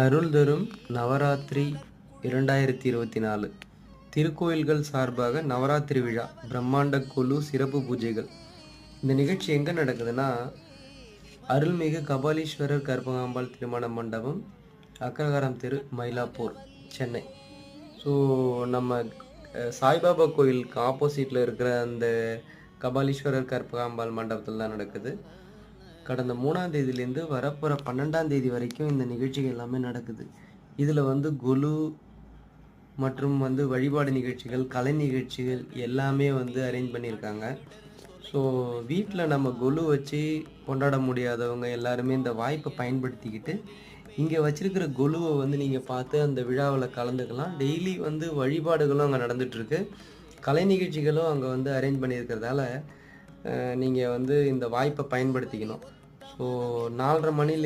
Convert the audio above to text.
அருள் தரும் நவராத்திரி 2024 திருக்கோயில்கள் சார்பாக நவராத்திரி விழா பிரம்மாண்ட குழு சிறப்பு பூஜைகள். இந்த நிகழ்ச்சி எங்கே நடக்குதுன்னா, அருள்மிகு கபாலீஸ்வரர் கற்பகாம்பாள் திருமண மண்டபம், அக்ரஹாரம் தெரு, மயிலாப்பூர், சென்னை. ஸோ நம்ம சாய்பாபா கோயிலுக்கு ஆப்போசிட்டில் இருக்கிற அந்த கபாலீஸ்வரர் கற்பகாம்பாள் மண்டபத்தில் தான் நடக்குது. கடந்த 3ஆம் தேதியிலேருந்து வரப்போகிற 12ஆம் தேதி வரைக்கும் இந்த நிகழ்ச்சிகள் எல்லாமே நடக்குது. இதில் கொலு மற்றும் வழிபாடு நிகழ்ச்சிகள், கலை நிகழ்ச்சிகள் எல்லாமே அரேஞ்ச் பண்ணியிருக்காங்க. ஸோ வீட்டில் நம்ம கொலு வச்சு கொண்டாட முடியாதவங்க எல்லாருமே இந்த வாய்ப்பை பயன்படுத்திக்கிட்டு இங்கே வச்சிருக்கிற கொலுவை நீங்கள் பார்த்து அந்த விழாவில் கலந்துக்கலாம். டெய்லி வழிபாடுகளும் அங்கே நடந்துகிட்ருக்கு. கலை நிகழ்ச்சிகளும் அங்கே அரேஞ்ச் பண்ணியிருக்கிறதால நீங்கள் இந்த வாய்ப்பை பயன்படுத்திக்கணும். ஸோ 4:30 மணிலேருந்து